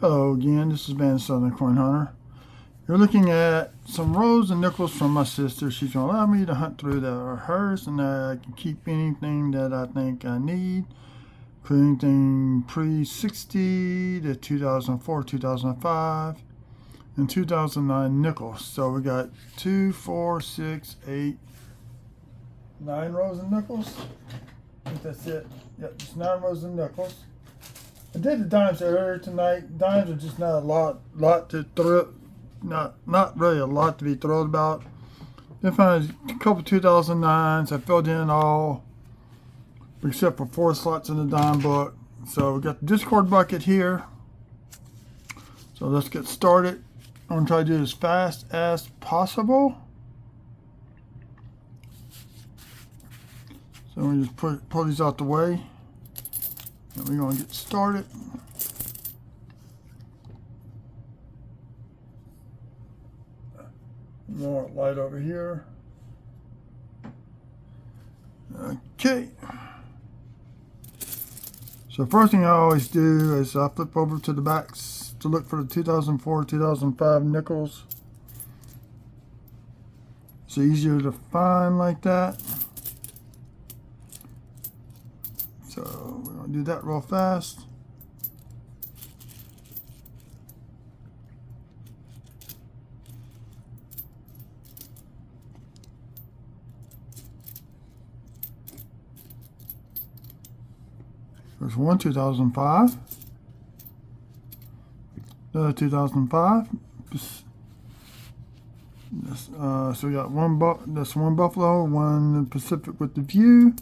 Hello again, this is Van Southern Coin Hunter. You're looking at some rolls and nickels from my sister. She's going to allow me to hunt through that are hers, and I can keep anything that I think I need, including anything pre-60 to 2004, 2005, and 2009 nickels. So we got 2, 4, 6, 8, 9 rows of nickels. I think that's it. Yep, just 9 rows of nickels. I did the dimes earlier tonight. Dimes are just not a lot to throw, not really a lot to be thrilled about. Then found a couple 2009s. I filled in all except for 4 slots in the dime book. So we got the discord bucket here. So let's get started. I'm gonna try to do it as fast as possible. So we just pull these out the way. And we're going to get started. More light over here. Okay. So first thing I always do is I flip over to the backs to look for the 2004, 2005 nickels. It's easier to find like that. So we're going to do that real fast. There's one 2005. Another 2005. So we got one Buffalo, one Pacific with the View.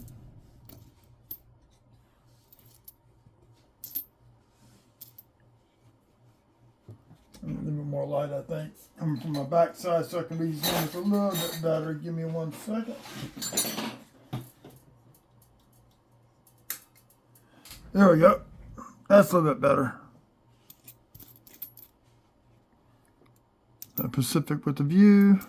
A little bit more light, I think, coming from my backside, so I can read these numbers a little bit better. Give me 1 second. There we go. That's a little bit better. The Pacific with the View.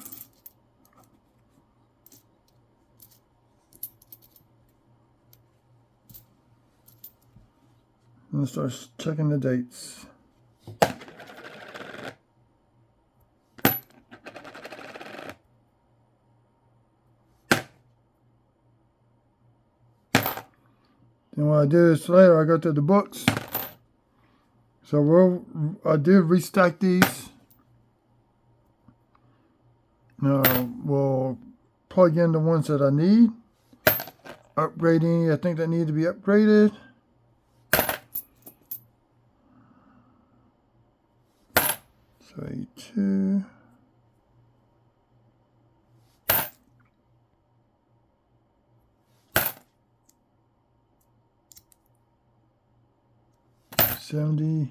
Let's start checking the dates. Then what I do is later I go to the books. So I do restack these. Now we'll plug in the ones that I need. Upgrading, I think that need to be upgraded. So 82. $70,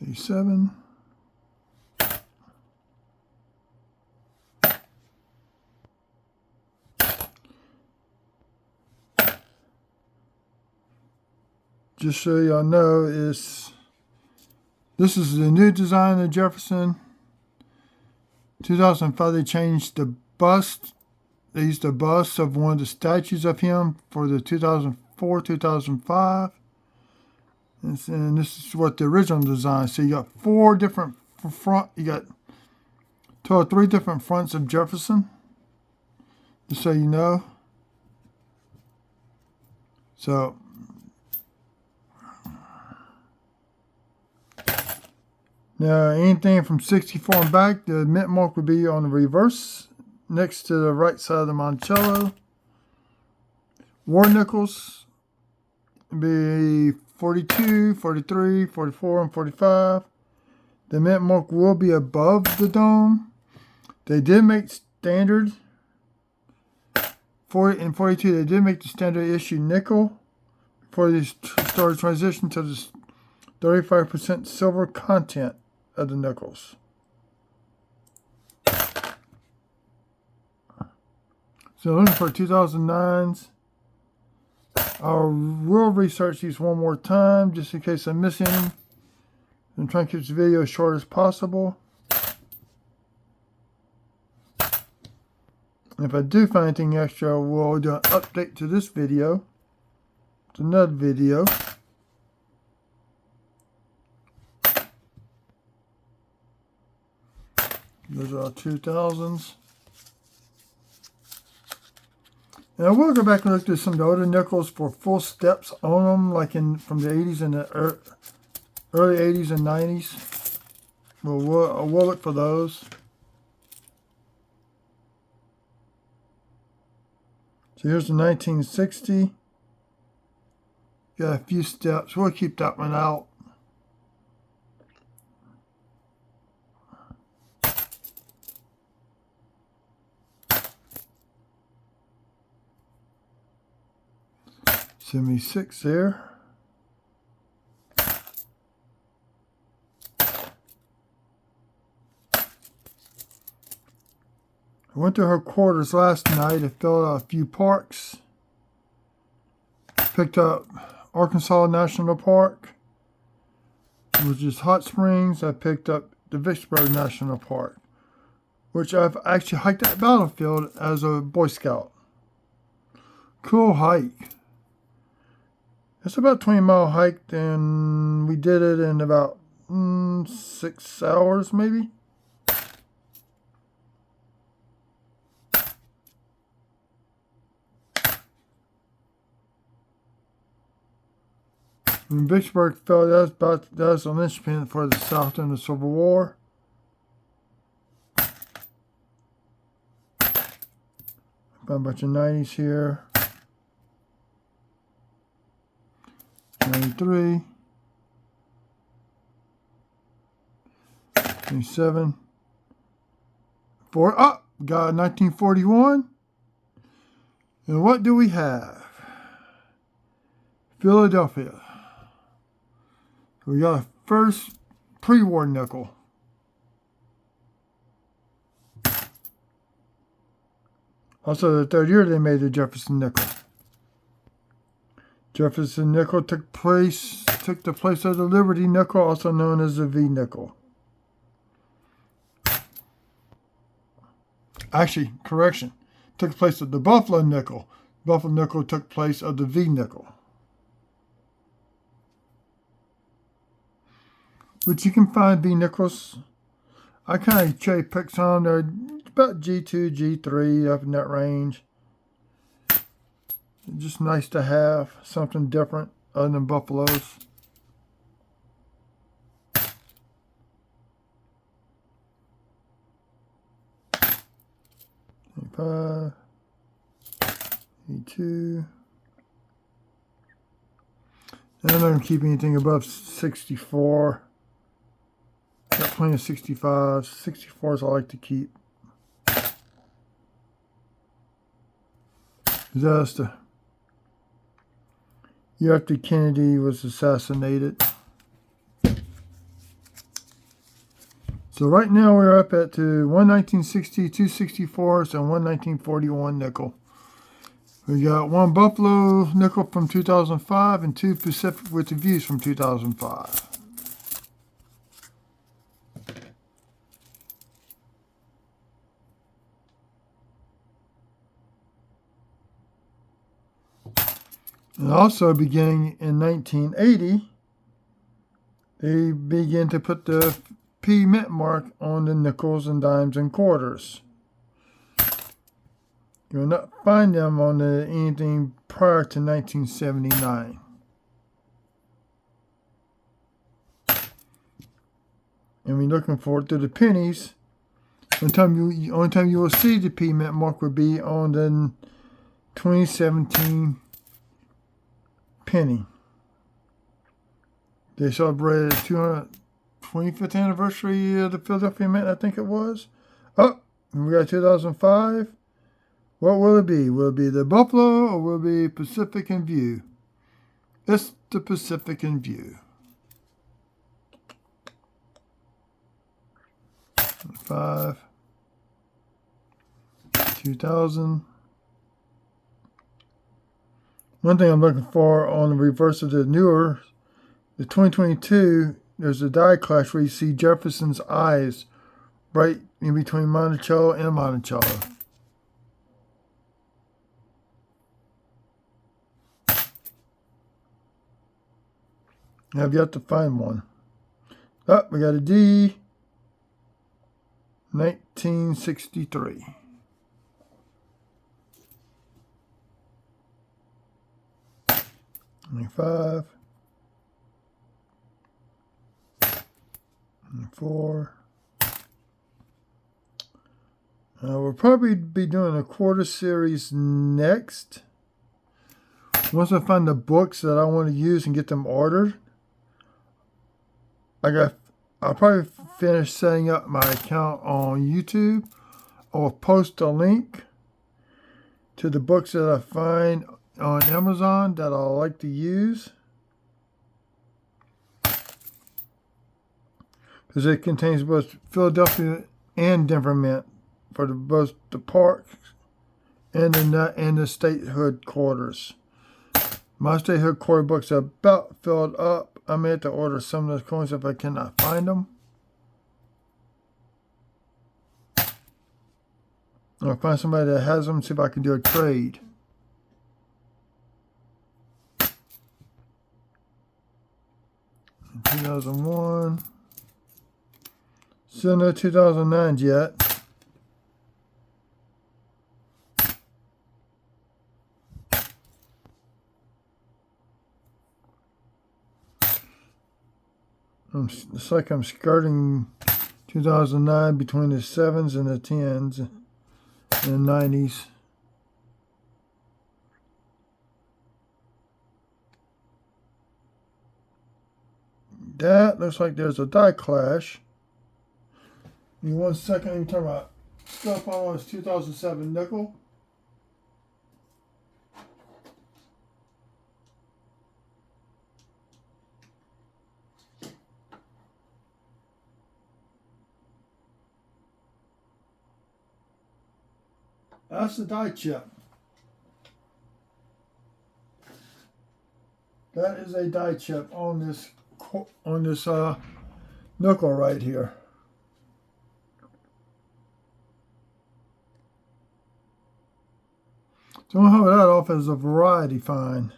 $87, just so y'all know, this is the new design of Jefferson. 2005 they changed the bust. They used a bust of one of the statues of him for the 2004, 2005. And this is what the original design. So you got 4 different front. You got 2 or 3 different fronts of Jefferson. Just so you know. So now anything from 64 and back, the mint mark would be on the reverse, next to the right side of the Monticello. War nickels would be 42, 43, 44, and 45. The mint mark will be above the dome. They did make standard 40 and 42. They did make the standard issue nickel before they started transition to the 35% silver content of the nickels. So looking for 2009s. I will research these one more time just in case I miss any. I'm trying to keep this video as short as possible. And if I do find anything extra, we'll do an update to this video. It's another video. Those are our 2000s. And I will go back and look at some of the older nickels for full steps on them, like from the 80s and the early 80s and 90s. We'll look for those. So here's the 1960. Got a few steps. We'll keep that one out. '76 there. I went to her quarters last night. I filled out a few parks. Picked up Arkansas National Park, which is Hot Springs. I picked up the Vicksburg National Park, which I've actually hiked that battlefield as a Boy Scout. Cool hike. It's about a 20-mile hike, and we did it in about 6 hours, maybe. When Vicksburg fell, that was a linchpin for the South in the Civil War. Got a bunch of 90s here. 93. 27. Got 1941. And what do we have? Philadelphia. We got a first pre-war nickel. Also, the third year they made the Jefferson nickel. Jefferson nickel took the place of the Liberty nickel, also known as the V nickel. Actually, correction, took the place of the Buffalo nickel. Buffalo nickel took place of the V nickel. Which you can find V nickels. I kind of cherry pick some. They're about G2, G3, up in that range. Just nice to have something different other than Buffaloes. E5, E2. And I'm not going to keep anything above 64. Got plenty of 65s. 64s I like to keep. That's the year after Kennedy was assassinated. So right now we're up at one 1960, 2 64s, and one 1941 nickel. We got one Buffalo nickel from 2005 and two Pacific with the Views from 2005. And also beginning in 1980, they began to put the P mint mark on the nickels and dimes and quarters. You will not find them on anything prior to 1979. And we're looking forward to the pennies. Only time you will see the P mint mark will be on the 2017 penny. They celebrated the 25th anniversary of the Philadelphia Mint, I think it was. Oh, and we got 2005. What will it be? Will it be the Buffalo or will it be Pacific and View? It's the Pacific and View. 5, 2000. One thing I'm looking for on the reverse of the newer, the 2022, there's a die clash where you see Jefferson's eyes right in between Monticello and Monticello. I've yet to find one. Oh, we got a D. 1963. $25. $4. We'll probably be doing a quarter series next. Once I find the books that I want to use and get them ordered, I'll probably finish setting up my account on YouTube. I'll post a link to the books that I find on Amazon that I like to use, because it contains both Philadelphia and Denver mint for both the park and the statehood quarters. My statehood quarter books are about filled up. I may have to order some of those coins if I cannot find them. I'll find somebody that has them, see if I can do a trade. In 2001. Still no 2009s yet. It's like I'm skirting 2009 between the 7s and the 10s and the 90s. That looks like there's a die clash. Give me 1 second, let me turn my stuff on. It's 2007 nickel. That's the die chip. That is a die chip on this nickel right here. So I'm going to hold that off as a variety find.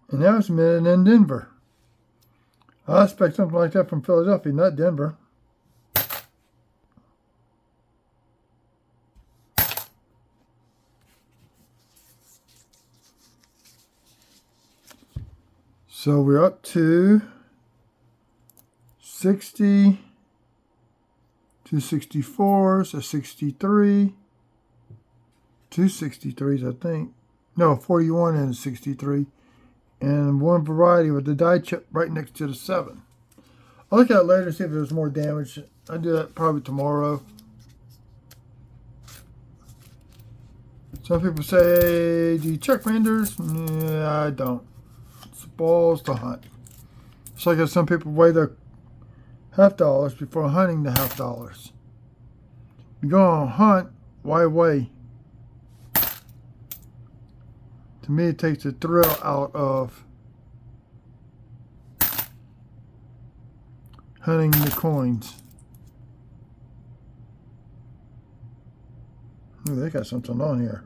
And that was minted in Denver. I expect something like that from Philadelphia, not Denver. So we're up to 60, 264s, a 63, 263s, I think. No, 41 and a 63. And one variety with the die chip right next to the 7. I'll look at it later and see if there's more damage. I'll do that probably tomorrow. Some people say, do you check renders? Yeah, I don't. It's balls to hunt. It's like some people weigh their half dollars before hunting the half dollars. You go on a hunt, why weigh? To me, it takes the thrill out of hunting the coins. Ooh, they got something on here.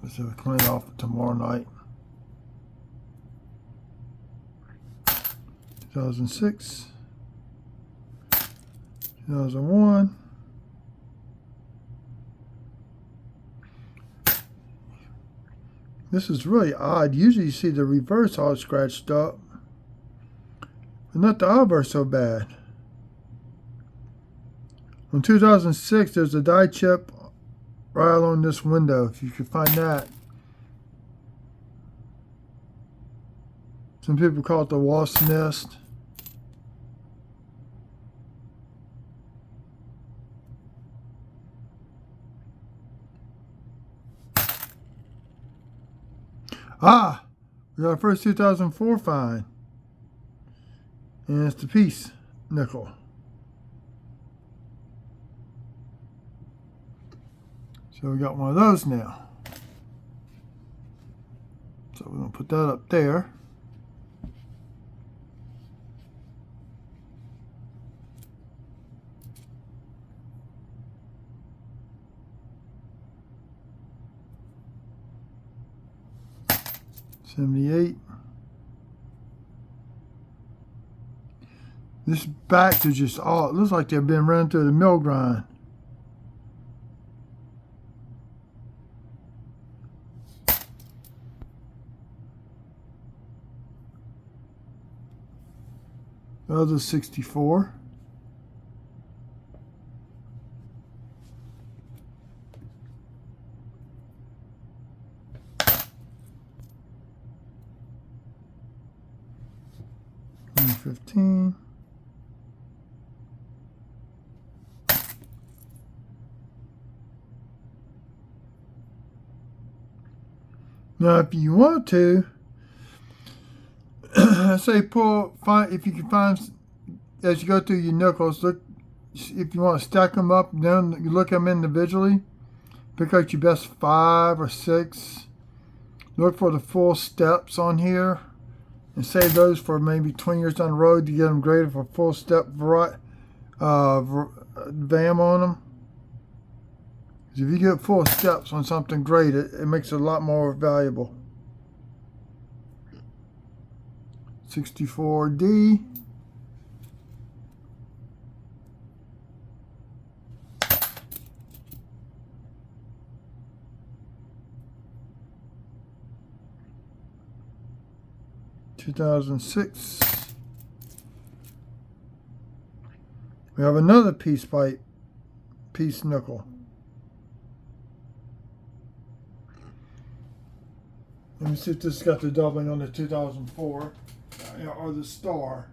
Let's have a clean off tomorrow night. 2006, 2001. This is really odd. Usually you see the reverse all scratched up, but not the obverse so bad. In 2006, there's a die chip right along this window, if you could find that. Some people call it the wasp's nest. Ah, we got our first 2004 find. And it's the piece nickel. So we got one of those now. So we're going to put that up there. 78. This back is just all, it looks like they've been running through the mill grind. The other 64. And 15. Now, if you want to, say if you can find, as you go through your nickels, look, if you want to stack them up, then you look at them individually, pick out your best 5 or 6, look for the full steps on here, and save those for maybe 20 years down the road to get them graded for full step VAM on them. If you get full steps on something graded, it makes it a lot more valuable. 64D. $2006. We have another piece nickel. Let me see if this got the doubling on the 2004 or the star.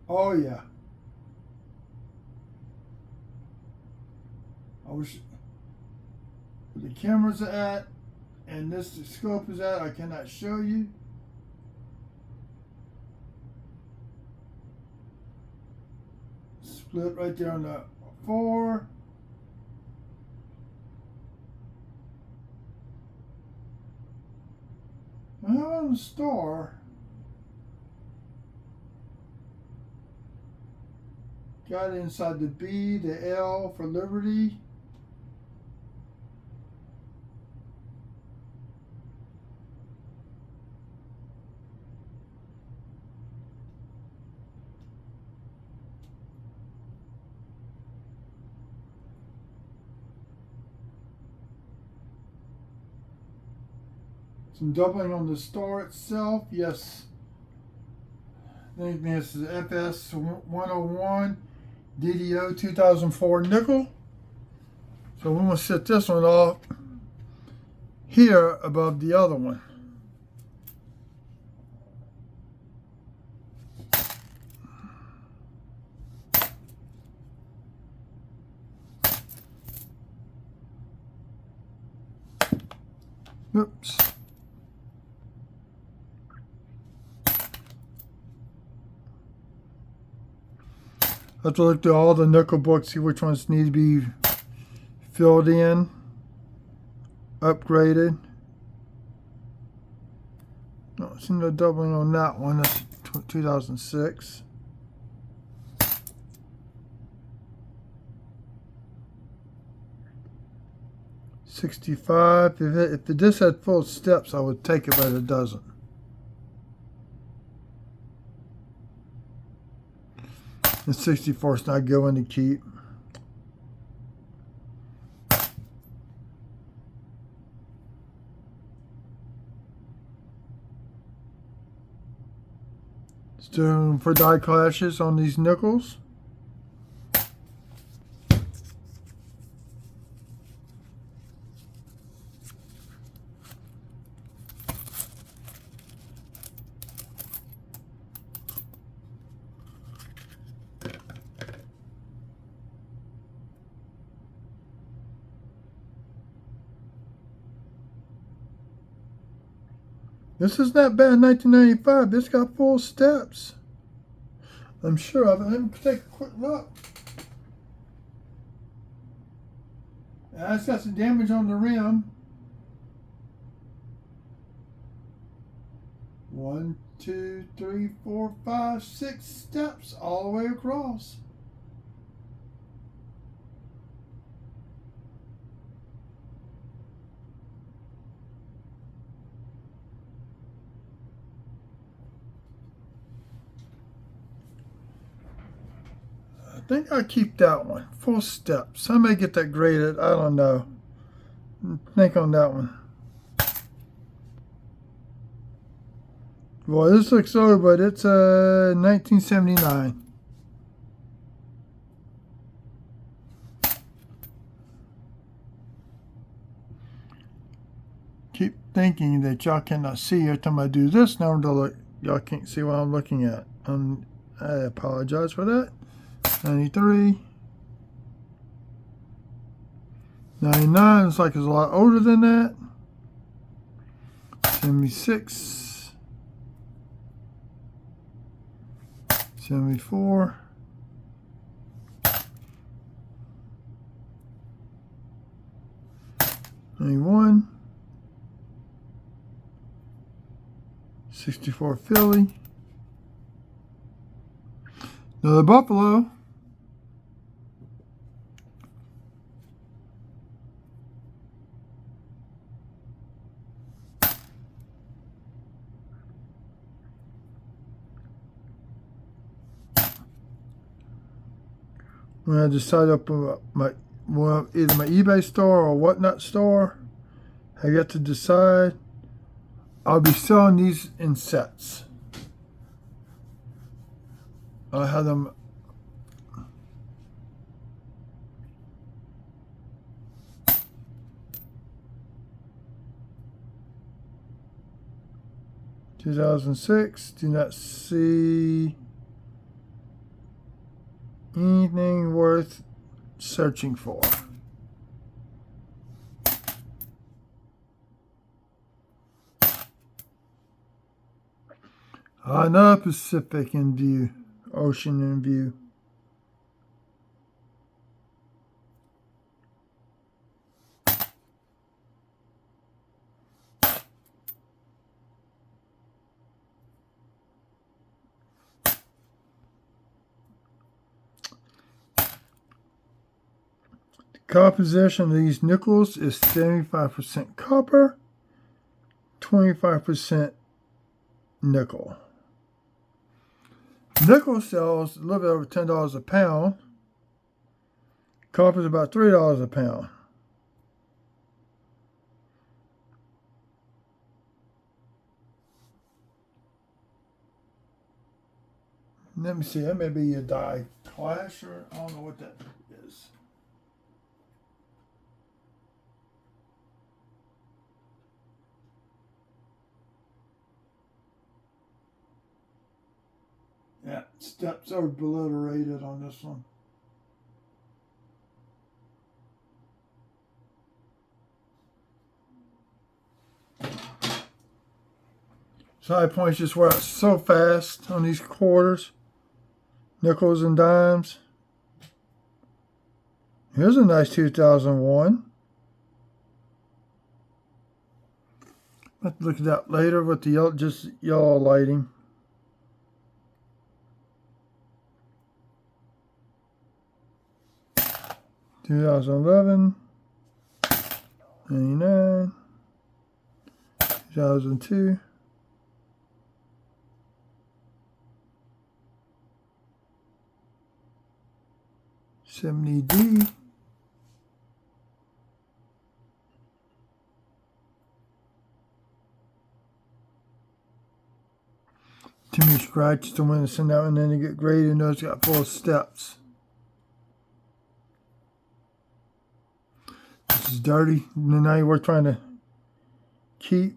Oh yeah. I wish where the cameras are at and this scope is at, I cannot show you. Split right there on the 4. Now on the star, got it inside the B, the L for Liberty. Some doubling on the star itself, yes. I think this is FS 101 DDO 2004 nickel. So we want to set this one off here above the other one. Oops. I have to look through all the nickel books, see which ones need to be filled in, upgraded. No, see no doubling on that one. That's 2006. $65. If this had full steps, I would take it, but it doesn't. The 64 is not going to keep. Still for die clashes on these nickels. This is not bad, 1995. This got full steps. I'm sure of it. Let me take a quick look. It's got some damage on the rim. 1, 2, 3, 4, 5, 6 steps all the way across. think I'll keep that one. Full steps. I may get that graded. I don't know. Think on that one. Well, this looks old, but it's 1979. Keep thinking that y'all cannot see every time I do this. Now y'all can't see what I'm looking at. I apologize for that. 93. 99 looks like it's a lot older than that. 76. 74. 91. 64 Philly. Another Buffalo. When I decide up either my eBay store or Whatnot store, I get to decide. I'll be selling these in sets. I'll have them. $2006. Do not see anything worth searching for. Another Pacific in view, ocean in view. The composition of these nickels is 75% copper, 25% nickel. Nickel sells a little bit over $10 a pound. Copper is about $3 a pound. Let me see, that may be a die clash, or I don't know what that is. Yeah, steps are obliterated on this one. Side points just wear out so fast on these quarters, nickels and dimes. Here's a nice 2001. I'll have to look at that later with the yellow, just yellow lighting. $2011, 99, 2002, 70D, too many scratches to win to send out, and then to get graded, and those got 4 steps. This is dirty, and now we're trying to keep.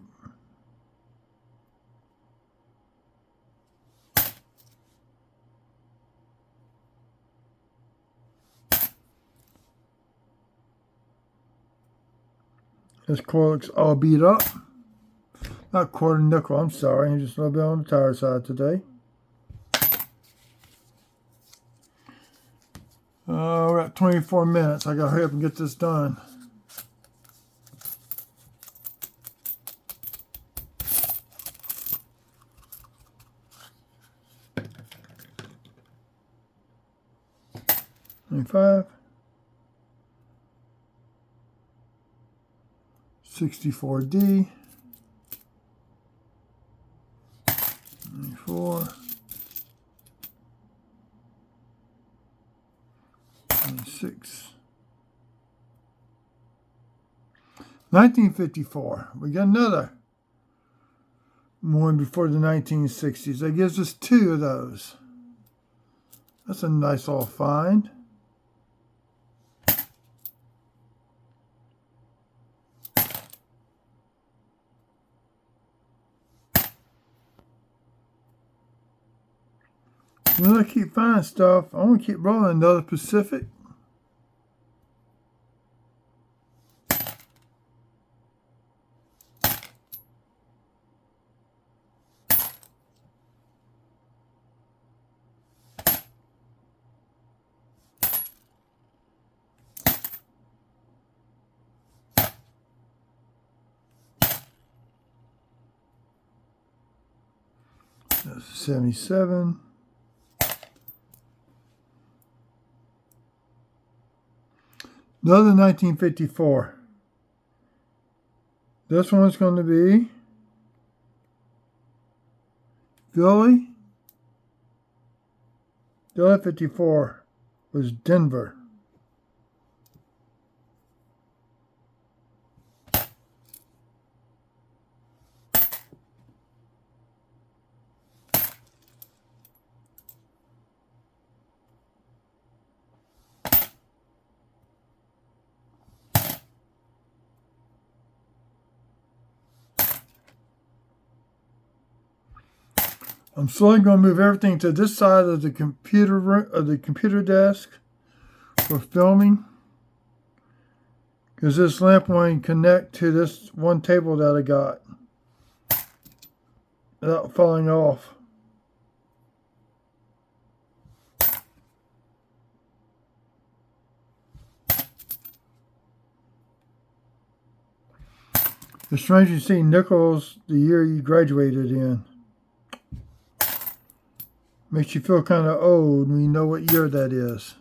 This core looks all beat up. Not quarter nickel, I'm sorry. I'm just a little bit on the tired side today. We're at 24 minutes. I gotta hurry up and get this done. $25, 64D, 94, 1954. We got another one before the 1960s. That gives us two of those. That's a nice little find. When I keep finding stuff, I want to keep rolling. Another Pacific. That's 77. Another 1954. This one's going to be Philly. The other 54 was Denver. I'm slowly going to move everything to this side of the computer room, of the computer desk for filming, because this lamp won't connect to this one table that I got without falling off. It's strange to see Nichols the year you graduated in. Makes you feel kind of old when you know what year that is.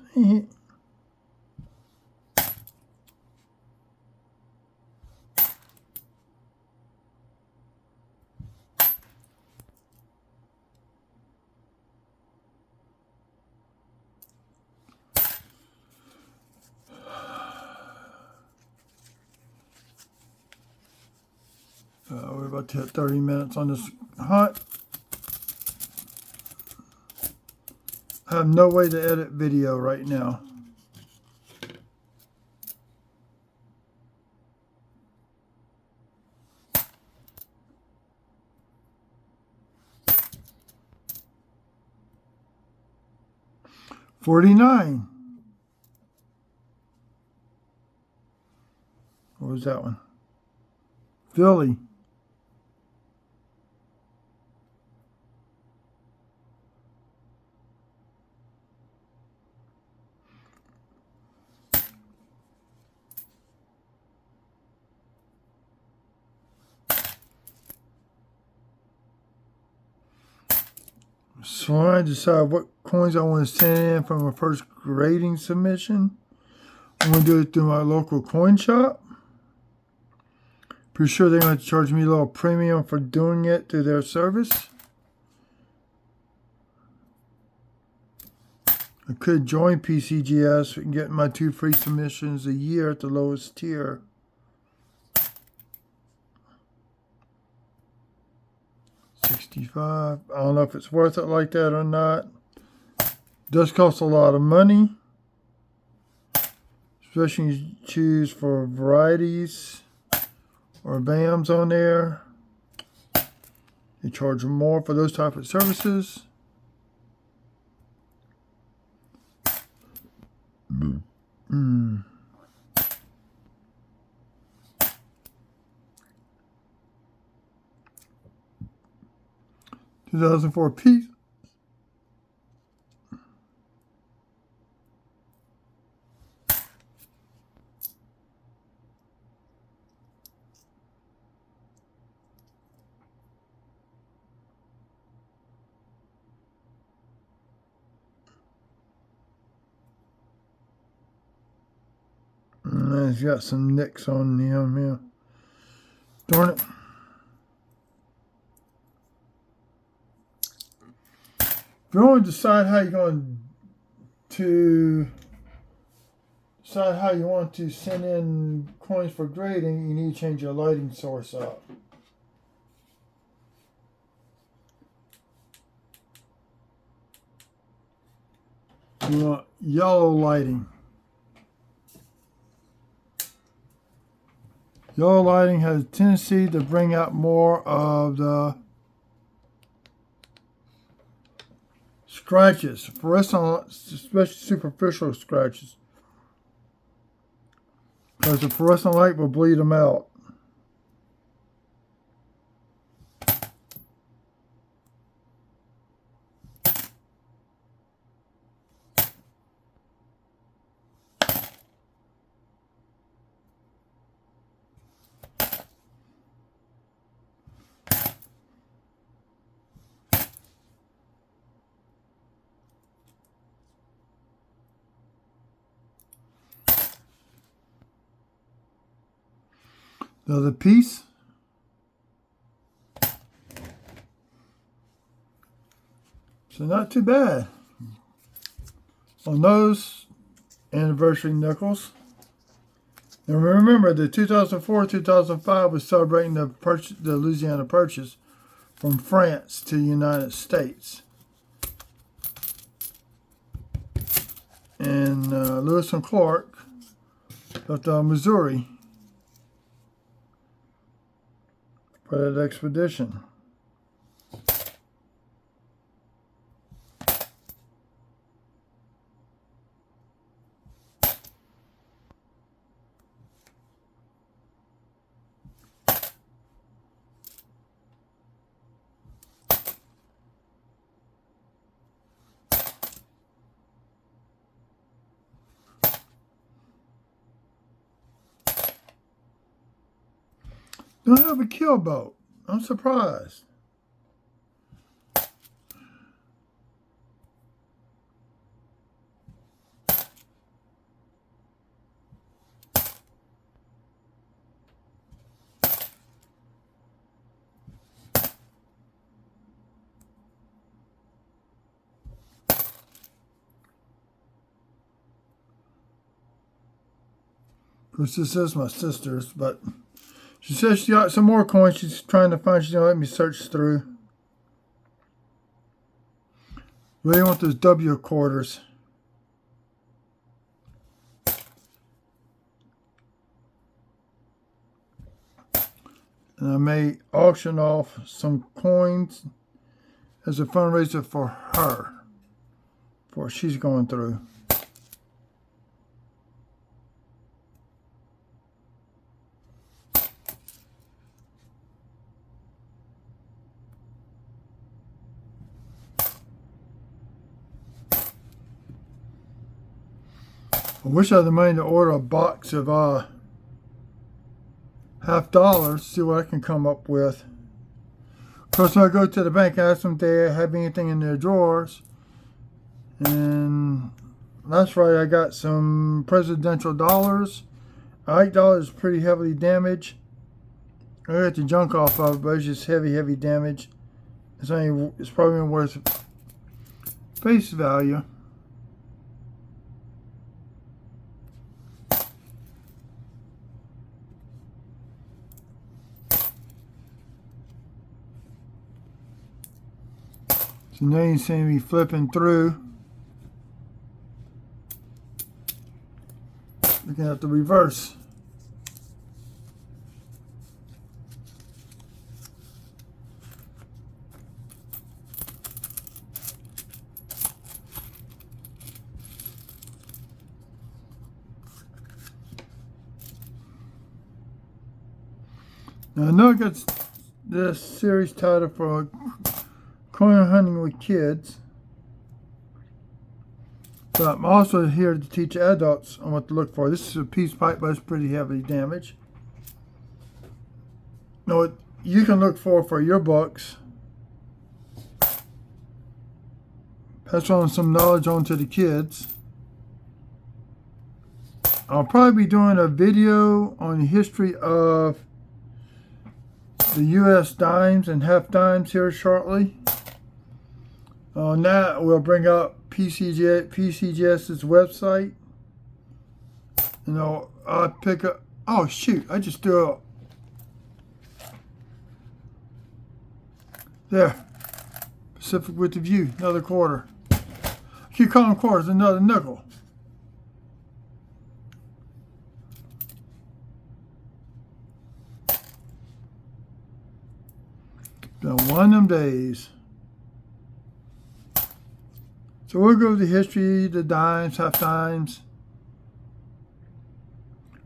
We're about to hit 30 minutes on this hunt. I have no way to edit video right now. $49. What was that one? Philly. So I decide what coins I want to send in from a first grading submission. I'm going to do it through my local coin shop. Pretty sure they're going to charge me a little premium for doing it through their service. I could join PCGS and get my 2 free submissions a year at the lowest tier. $65. I don't know if it's worth it like that or not. It does cost a lot of money, especially when you choose for varieties or BAMs on there. They charge more for those type of services. Mm. 2004 piece. And it's got some nicks on him here. Darn it. If you want to decide how you're going to decide how you want to send in coins for grading, you need to change your lighting source up. You want yellow lighting. Yellow lighting has a tendency to bring out more of the scratches, fluorescent, especially superficial scratches, because the fluorescent light will bleed them out. The other piece, so not too bad on those anniversary nickels. And remember, the 2004-2005 was celebrating the Louisiana Purchase from France to the United States. And Lewis and Clark left Missouri for that expedition. Don't have a kill boat. I'm surprised. Of course, this is my sister's, but she says she got some more coins she's trying to find. She's going to let me search through. Really want those W quarters. And I may auction off some coins as a fundraiser for her, for what she's going through. I wish I had the money to order a box of $50, see what I can come up with. Of course, when I go to the bank, I ask them if they have anything in their drawers. And that's right, I got some presidential dollars. $8 is pretty heavily damaged. I got the junk off of it, but it's just heavy damage. It's probably worth face value. So now you see me flipping through, looking at the reverse. Now I know I got this series title for Coin Hunting with Kids, but I'm also here to teach adults on what to look for. This is a peace pipe, but it's pretty heavily damaged. Now, what you can look for your books, pass on some knowledge on to the kids. I'll probably be doing a video on the history of the U.S. dimes and half dimes here shortly. On that, we'll bring up PCGS's website You know, I pick up. Oh shoot! I just threw it. There. Pacific with the View. Another quarter. I keep calling quarters. Another nickel. Been one of them days. So we'll go over the history, the dimes, half dimes.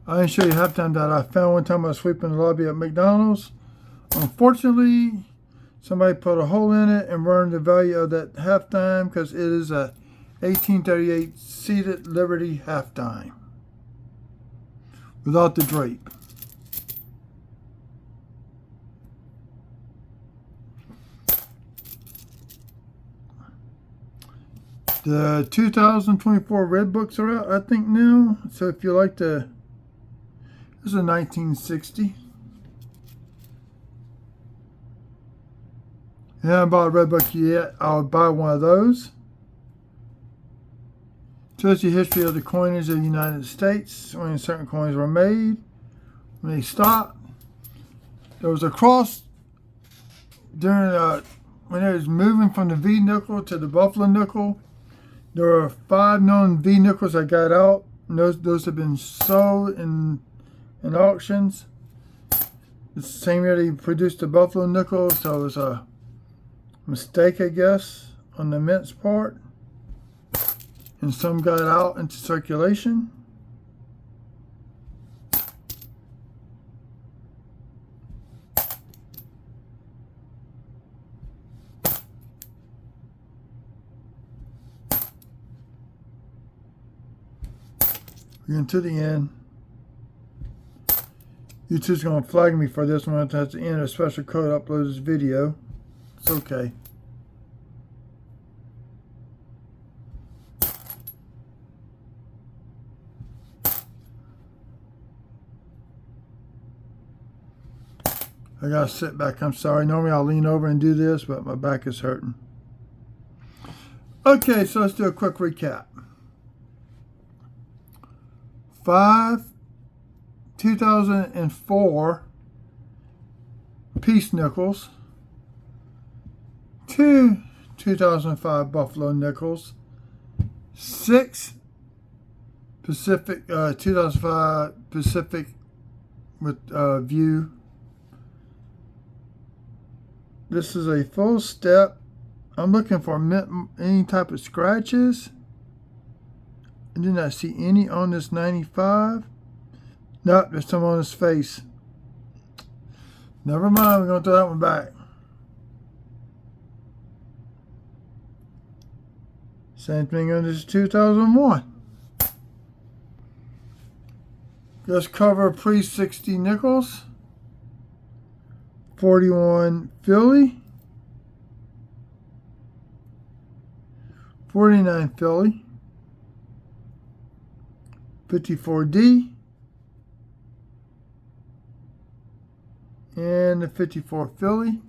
I didn't show you half dime that I found one time I was sweeping the lobby at McDonald's. Unfortunately, somebody put a hole in it and ruined the value of that half dime because it is a 1838 seated Liberty half dime without the drape. The 2024 Red Books are out, I think, now. So if you like to, this is a 1960. I haven't bought a Red Book yet. I would buy one of those. Shows the history of the coinage of the United States, when certain coins were made, when they stopped. There was a cross during when it was moving from the V nickel to the Buffalo nickel. There were 5 known V nickels that got out. And those have been sold in auctions. The same year they produced the Buffalo nickel, so it was a mistake, I guess, on the mint's part. And some got out into circulation. We're getting to the end. YouTube's going to flag me for this one. I have to enter a special code to upload this video. It's okay. I gotta sit back. I'm sorry. Normally I'll lean over and do this, but my back is hurting. Okay, so let's do a quick recap. 5 2004 Peace nickels, 2 2005 Buffalo nickels, 6 Pacific 2005 Pacific with View. This is a full step. I'm looking for any type of scratches. I did not see any on this 95. Nope, there's some on his face. Never mind, we're going to throw that one back. Same thing on this 2001. Let's cover pre-60 nickels. 41 Philly. 49 Philly. 54D. And the 54 Philly.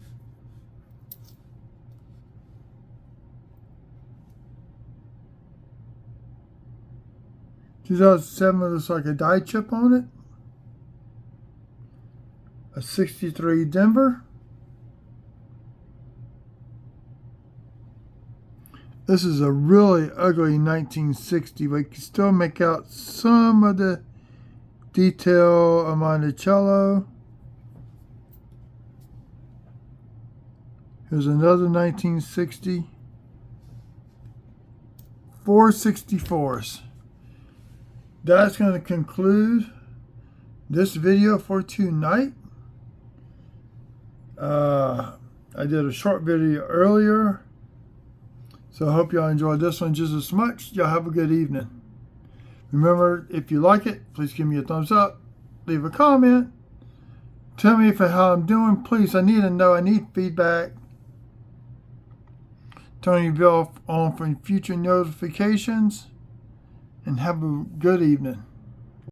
(2007) looks like a die chip on it. A 63 Denver. This is a really ugly 1960, but you can still make out some of the detail of Monticello. Here's another 1960. 464s. That's going to conclude this video for tonight. I did a short video earlier, so I hope y'all enjoyed this one just as much. Y'all have a good evening. Remember, if you like it, please give me a thumbs up, leave a comment, tell me how I'm doing. Please, I need to know. I need feedback. Turn your bell on for future notifications, and have a good evening.